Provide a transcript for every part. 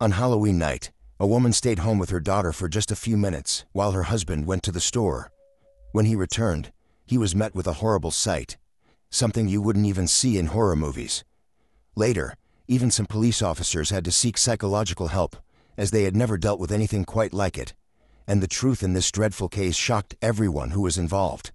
On Halloween night, a woman stayed home with her daughter for just a few minutes while her husband went to the store. When he returned, he was met with a horrible sight, something you wouldn't even see in horror movies. Later, even some police officers had to seek psychological help, as they had never dealt with anything quite like it, and the truth in this dreadful case shocked everyone who was involved.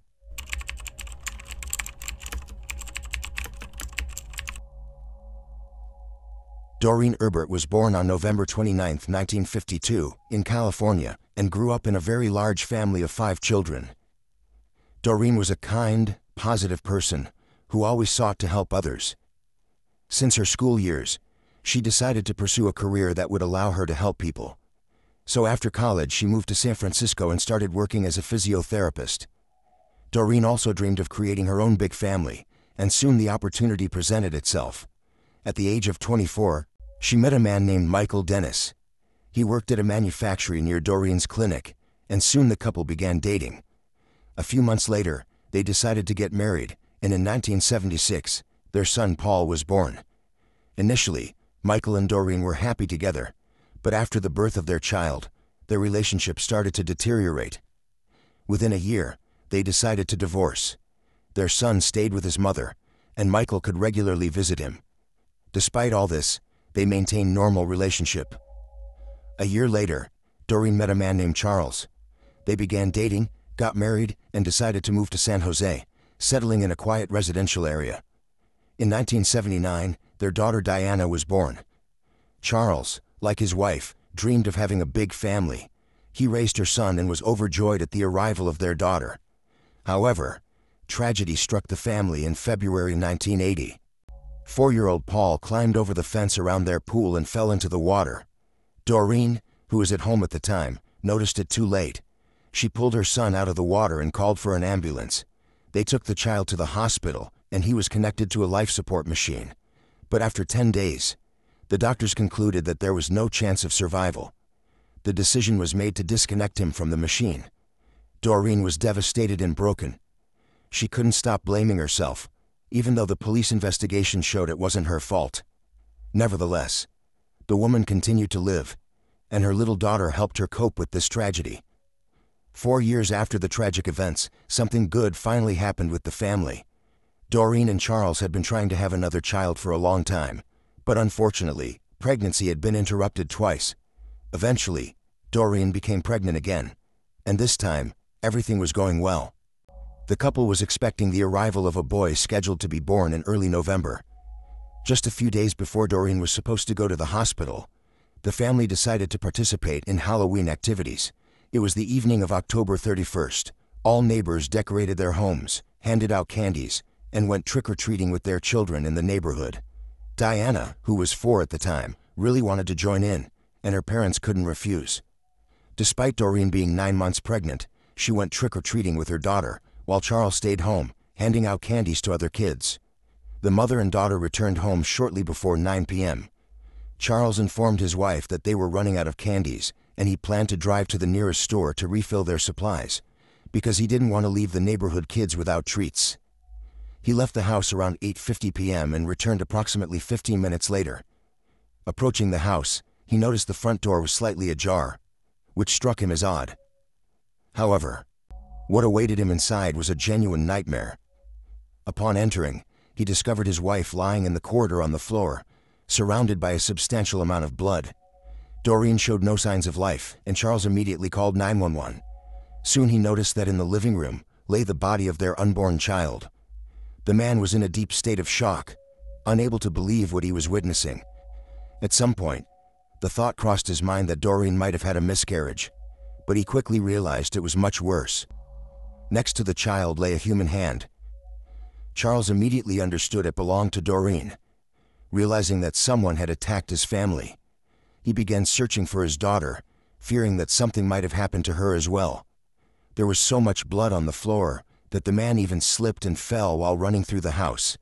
Doreen Erbert was born on November 29, 1952, in California, and grew up in a very large family of 5 children. Doreen was a kind, positive person who always sought to help others. Since her school years, she decided to pursue a career that would allow her to help people. So after college, she moved to San Francisco and started working as a physiotherapist. Doreen also dreamed of creating her own big family, and soon the opportunity presented itself. At the age of 24, she met a man named Michael Dennis. He worked at a manufactory near Doreen's clinic, and soon the couple began dating. A few months later, they decided to get married, and in 1976, their son Paul was born. Initially, Michael and Doreen were happy together, but after the birth of their child, their relationship started to deteriorate. Within a year, they decided to divorce. Their son stayed with his mother, and Michael could regularly visit him. Despite all this, they maintained normal relationship. A year later, Doreen met a man named Charles. They began dating, got married, and decided to move to San Jose, settling in a quiet residential area. In 1979, their daughter Diana was born. Charles, like his wife, dreamed of having a big family. He raised her son and was overjoyed at the arrival of their daughter. However, tragedy struck the family in February 1980. 4-year-old Paul climbed over the fence around their pool and fell into the water. Doreen, who was at home at the time, noticed it too late. She pulled her son out of the water and called for an ambulance. They took the child to the hospital, and he was connected to a life support machine. But after 10 days, the doctors concluded that there was no chance of survival. The decision was made to disconnect him from the machine. Doreen was devastated and broken. She couldn't stop blaming herself, even though the police investigation showed it wasn't her fault. Nevertheless, the woman continued to live, and her little daughter helped her cope with this tragedy. 4 years after the tragic events, something good finally happened with the family. Doreen and Charles had been trying to have another child for a long time, but unfortunately, pregnancy had been interrupted twice. Eventually, Doreen became pregnant again, and this time, everything was going well. The couple was expecting the arrival of a boy scheduled to be born in early November. Just a few days before Doreen was supposed to go to the hospital, the family decided to participate in Halloween activities. It was the evening of October 31st. All neighbors decorated their homes, handed out candies, and went trick-or-treating with their children in the neighborhood. Diana, who was 4 at the time, really wanted to join in, and her parents couldn't refuse. Despite Doreen being 9 months pregnant, she went trick-or-treating with her daughter, while Charles stayed home, handing out candies to other kids. The mother and daughter returned home shortly before 9 p.m. Charles informed his wife that they were running out of candies, and he planned to drive to the nearest store to refill their supplies, because he didn't want to leave the neighborhood kids without treats. He left the house around 8:50 p.m. and returned approximately 15 minutes later. Approaching the house, he noticed the front door was slightly ajar, which struck him as odd. However, what awaited him inside was a genuine nightmare. Upon entering, he discovered his wife lying in the corridor on the floor, surrounded by a substantial amount of blood. Doreen showed no signs of life, and Charles immediately called 911. Soon he noticed that in the living room lay the body of their unborn child. The man was in a deep state of shock, unable to believe what he was witnessing. At some point, the thought crossed his mind that Doreen might have had a miscarriage, but he quickly realized it was much worse. Next to the child lay a human hand. Charles immediately understood it belonged to Doreen. Realizing that someone had attacked his family, he began searching for his daughter, fearing that something might have happened to her as well. There was so much blood on the floor that the man even slipped and fell while running through the house.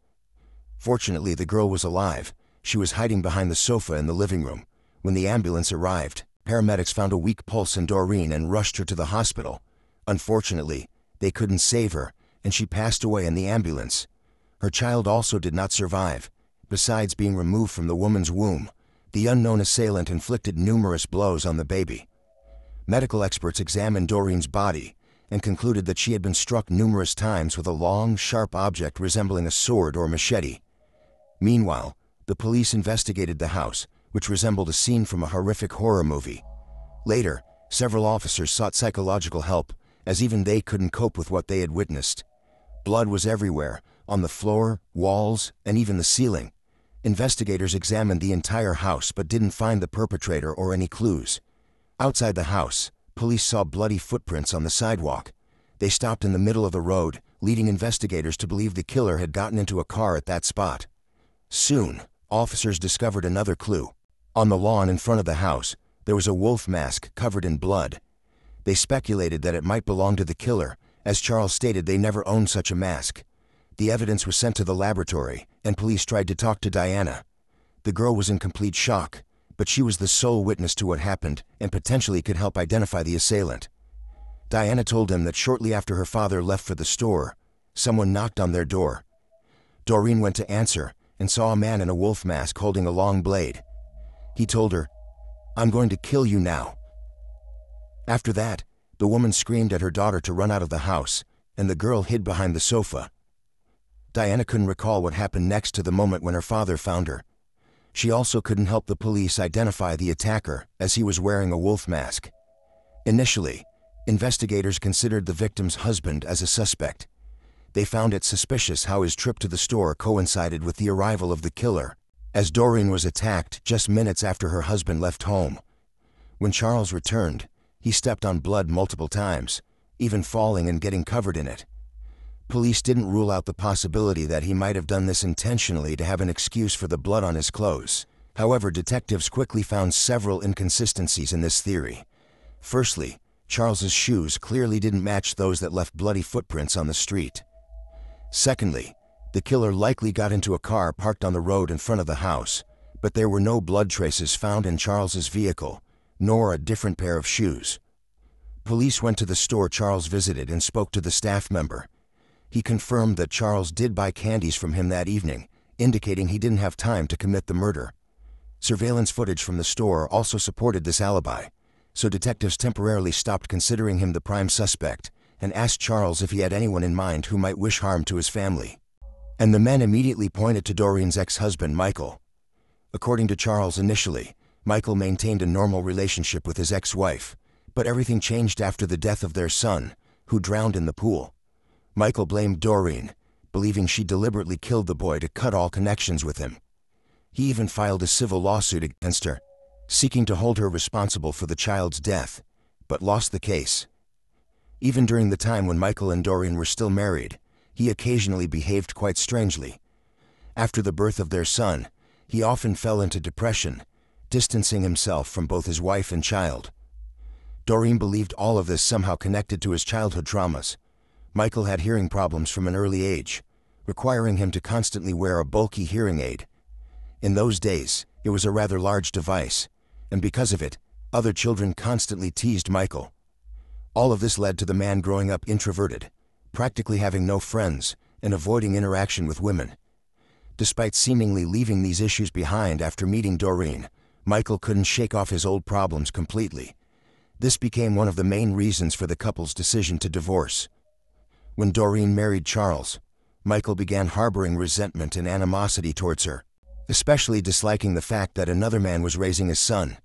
Fortunately, the girl was alive. She was hiding behind the sofa in the living room. When the ambulance arrived, paramedics found a weak pulse in Doreen and rushed her to the hospital. Unfortunately, they couldn't save her, and she passed away in the ambulance. Her child also did not survive. Besides being removed from the woman's womb, The unknown assailant inflicted numerous blows on the baby. Medical experts examined Doreen's body and concluded that she had been struck numerous times with a long, sharp object resembling a sword or machete. Meanwhile, the police investigated the house, which resembled a scene from a horrific horror movie. Later, several officers sought psychological help, as even they couldn't cope with what they had witnessed. Blood was everywhere, on the floor, walls, and even the ceiling. Investigators examined the entire house but didn't find the perpetrator or any clues. Outside the house, police saw bloody footprints on the sidewalk. They stopped in the middle of the road, leading investigators to believe the killer had gotten into a car at that spot. Soon, officers discovered another clue. On the lawn in front of the house, there was a wolf mask covered in blood. They speculated that it might belong to the killer, as Charles stated they never owned such a mask. The evidence was sent to the laboratory, and police tried to talk to Diana. The girl was in complete shock, but she was the sole witness to what happened and potentially could help identify the assailant. Diana told him that shortly after her father left for the store, someone knocked on their door. Doreen went to answer and saw a man in a wolf mask holding a long blade. He told her, "I'm going to kill you now." After that, the woman screamed at her daughter to run out of the house, and the girl hid behind the sofa. Diana couldn't recall what happened next to the moment when her father found her. She also couldn't help the police identify the attacker, as he was wearing a wolf mask. Initially, investigators considered the victim's husband as a suspect. They found it suspicious how his trip to the store coincided with the arrival of the killer, as Doreen was attacked just minutes after her husband left home. When Charles returned, he stepped on blood multiple times, even falling and getting covered in it. Police didn't rule out the possibility that he might have done this intentionally to have an excuse for the blood on his clothes. However, detectives quickly found several inconsistencies in this theory. Firstly, Charles's shoes clearly didn't match those that left bloody footprints on the street. Secondly, the killer likely got into a car parked on the road in front of the house, but there were no blood traces found in Charles's vehicle, nor a different pair of shoes. Police went to the store Charles visited and spoke to the staff member. He confirmed that Charles did buy candies from him that evening, indicating he didn't have time to commit the murder. Surveillance footage from the store also supported this alibi, so detectives temporarily stopped considering him the prime suspect and asked Charles if he had anyone in mind who might wish harm to his family. And the men immediately pointed to Doreen's ex-husband, Michael. According to Charles initially, Michael maintained a normal relationship with his ex-wife, but everything changed after the death of their son, who drowned in the pool. Michael blamed Doreen, believing she deliberately killed the boy to cut all connections with him. He even filed a civil lawsuit against her, seeking to hold her responsible for the child's death, but lost the case. Even during the time when Michael and Doreen were still married, he occasionally behaved quite strangely. After the birth of their son, he often fell into depression, distancing himself from both his wife and child. Doreen believed all of this somehow connected to his childhood traumas. Michael had hearing problems from an early age, requiring him to constantly wear a bulky hearing aid. In those days, it was a rather large device, and because of it, other children constantly teased Michael. All of this led to the man growing up introverted, practically having no friends, and avoiding interaction with women. Despite seemingly leaving these issues behind after meeting Doreen, Michael couldn't shake off his old problems completely. This became one of the main reasons for the couple's decision to divorce. When Doreen married Charles, Michael began harboring resentment and animosity towards her, especially disliking the fact that another man was raising his son.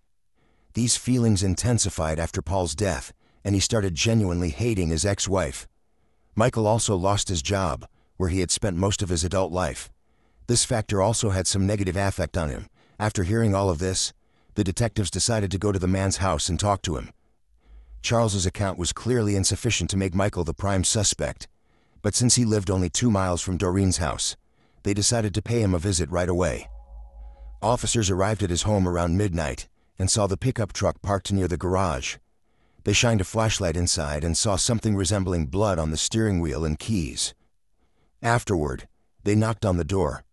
These feelings intensified after Paul's death, and he started genuinely hating his ex-wife. Michael also lost his job, where he had spent most of his adult life. This factor also had some negative affect on him. After hearing all of this, the detectives decided to go to the man's house and talk to him. Charles's account was clearly insufficient to make Michael the prime suspect, but since he lived only 2 miles from Doreen's house, they decided to pay him a visit right away. Officers arrived at his home around midnight and saw the pickup truck parked near the garage. They shined a flashlight inside and saw something resembling blood on the steering wheel and keys. Afterward, they knocked on the door,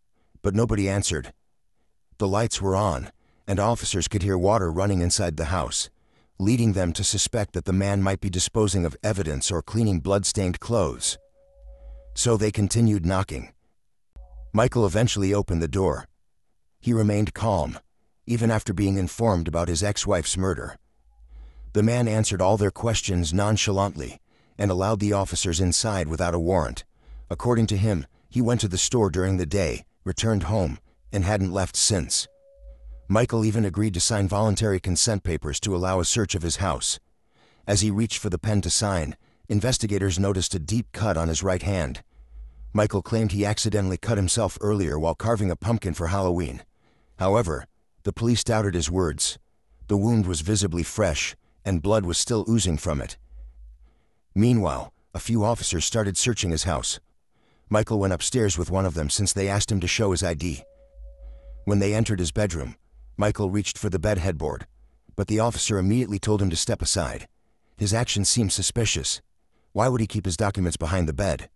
but nobody answered. The lights were on, and officers could hear water running inside the house, leading them to suspect that the man might be disposing of evidence or cleaning blood-stained clothes. So they continued knocking. Michael eventually opened the door. He remained calm, even after being informed about his ex-wife's murder. The man answered all their questions nonchalantly and allowed the officers inside without a warrant. According to him, he went to the store during the day, returned home, and hadn't left since. Michael even agreed to sign voluntary consent papers to allow a search of his house. As he reached for the pen to sign, investigators noticed a deep cut on his right hand. Michael claimed he accidentally cut himself earlier while carving a pumpkin for Halloween. However, the police doubted his words. The wound was visibly fresh, and blood was still oozing from it. Meanwhile, a few officers started searching his house. Michael went upstairs with one of them since they asked him to show his ID. When they entered his bedroom, Michael reached for the bed headboard, but the officer immediately told him to step aside. His actions seemed suspicious. Why would he keep his documents behind the bed?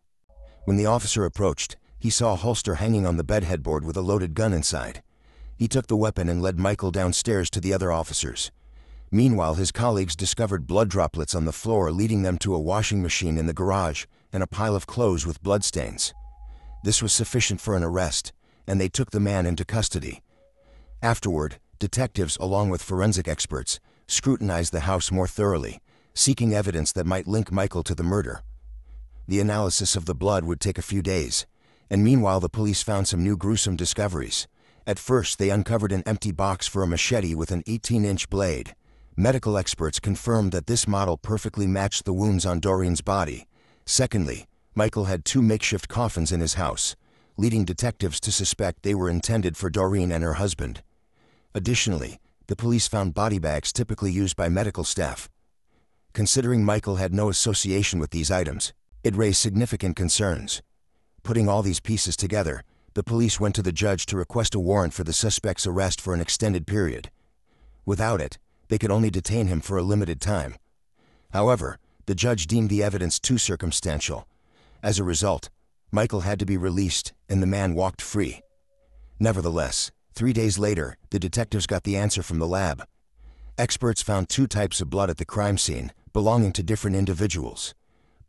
When the officer approached, he saw a holster hanging on the bed headboard with a loaded gun inside. He took the weapon and led Michael downstairs to the other officers. Meanwhile, his colleagues discovered blood droplets on the floor, leading them to a washing machine in the garage and a pile of clothes with bloodstains. This was sufficient for an arrest, and they took the man into custody. Afterward, detectives, along with forensic experts, scrutinized the house more thoroughly, seeking evidence that might link Michael to the murder. The analysis of the blood would take a few days, and meanwhile the police found some new gruesome discoveries. At first, they uncovered an empty box for a machete with an 18-inch blade. Medical experts confirmed that this model perfectly matched the wounds on Doreen's body. Secondly, Michael had 2 makeshift coffins in his house, leading detectives to suspect they were intended for Doreen and her husband. Additionally, the police found body bags typically used by medical staff. Considering Michael had no association with these items, it raised significant concerns. Putting all these pieces together, the police went to the judge to request a warrant for the suspect's arrest for an extended period. Without it, they could only detain him for a limited time. However, the judge deemed the evidence too circumstantial. As a result, Michael had to be released, and the man walked free. Nevertheless, 3 days later, the detectives got the answer from the lab. Experts found 2 types of blood at the crime scene, belonging to different individuals.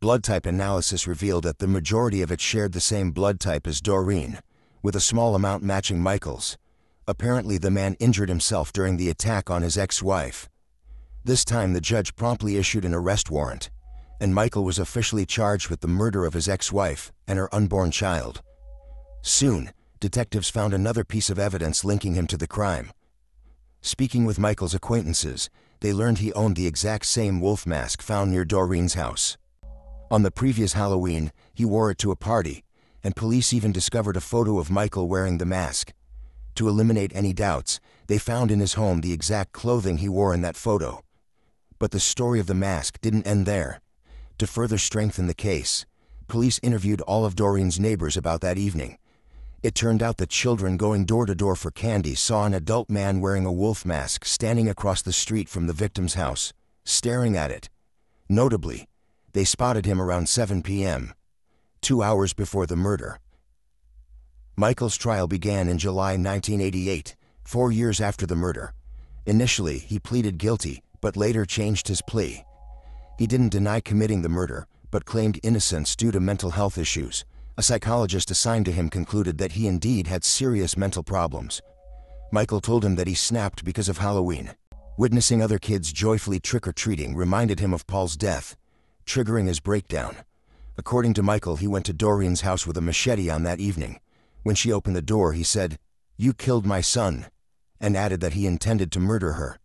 Blood type analysis revealed that the majority of it shared the same blood type as Doreen, with a small amount matching Michael's. Apparently, the man injured himself during the attack on his ex-wife. This time, the judge promptly issued an arrest warrant, and Michael was officially charged with the murder of his ex-wife and her unborn child. Soon, detectives found another piece of evidence linking him to the crime. Speaking with Michael's acquaintances, they learned he owned the exact same wolf mask found near Doreen's house. On the previous Halloween, he wore it to a party, and police even discovered a photo of Michael wearing the mask. To eliminate any doubts, they found in his home the exact clothing he wore in that photo. But the story of the mask didn't end there. To further strengthen the case, police interviewed all of Doreen's neighbors about that evening. It turned out that children going door to door for candy saw an adult man wearing a wolf mask standing across the street from the victim's house, staring at it. Notably, they spotted him around 7 p.m., 2 hours before the murder. Michael's trial began in July 1988, 4 years after the murder. Initially, he pleaded guilty, but later changed his plea. He didn't deny committing the murder, but claimed innocence due to mental health issues. A psychologist assigned to him concluded that he indeed had serious mental problems. Michael told him that he snapped because of Halloween. Witnessing other kids joyfully trick-or-treating reminded him of Paul's death, triggering his breakdown. According to Michael, he went to Doreen's house with a machete on that evening. When she opened the door, he said, "You killed my son," and added that he intended to murder her.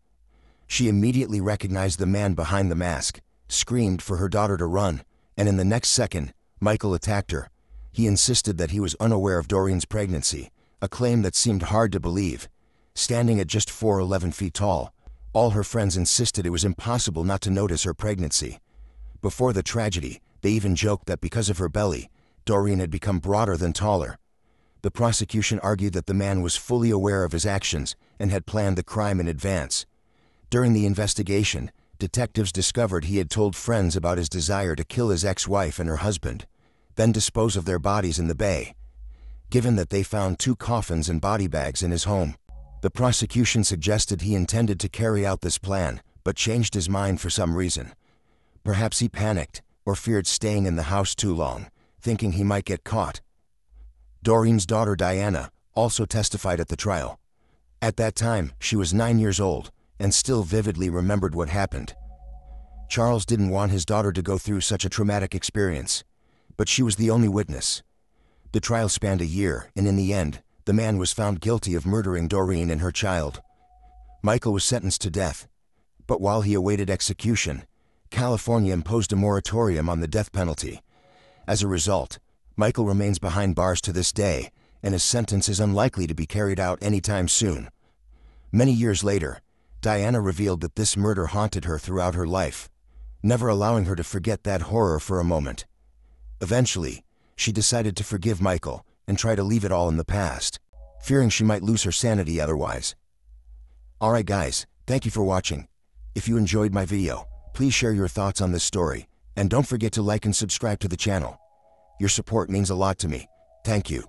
She immediately recognized the man behind the mask, screamed for her daughter to run, and in the next second, Michael attacked her. He insisted that he was unaware of Doreen's pregnancy, a claim that seemed hard to believe. Standing at just 4'11" feet tall, all her friends insisted it was impossible not to notice her pregnancy. Before the tragedy, they even joked that because of her belly, Doreen had become broader than taller. The prosecution argued that the man was fully aware of his actions and had planned the crime in advance. During the investigation, detectives discovered he had told friends about his desire to kill his ex-wife and her husband, then dispose of their bodies in the bay. Given that they found 2 coffins and body bags in his home, the prosecution suggested he intended to carry out this plan, but changed his mind for some reason. Perhaps he panicked or feared staying in the house too long, thinking he might get caught. Doreen's daughter Diana also testified at the trial. At that time, she was 9 years old and still vividly remembered what happened. Charles didn't want his daughter to go through such a traumatic experience, but she was the only witness. The trial spanned a year, and in the end, the man was found guilty of murdering Doreen and her child. Michael was sentenced to death, but while he awaited execution, California imposed a moratorium on the death penalty. As a result, Michael remains behind bars to this day, and his sentence is unlikely to be carried out anytime soon. Many years later, Diana revealed that this murder haunted her throughout her life, never allowing her to forget that horror for a moment. Eventually, she decided to forgive Michael and try to leave it all in the past, fearing she might lose her sanity otherwise. Alright guys, thank you for watching. If you enjoyed my video, please share your thoughts on this story, and don't forget to like and subscribe to the channel. Your support means a lot to me. Thank you.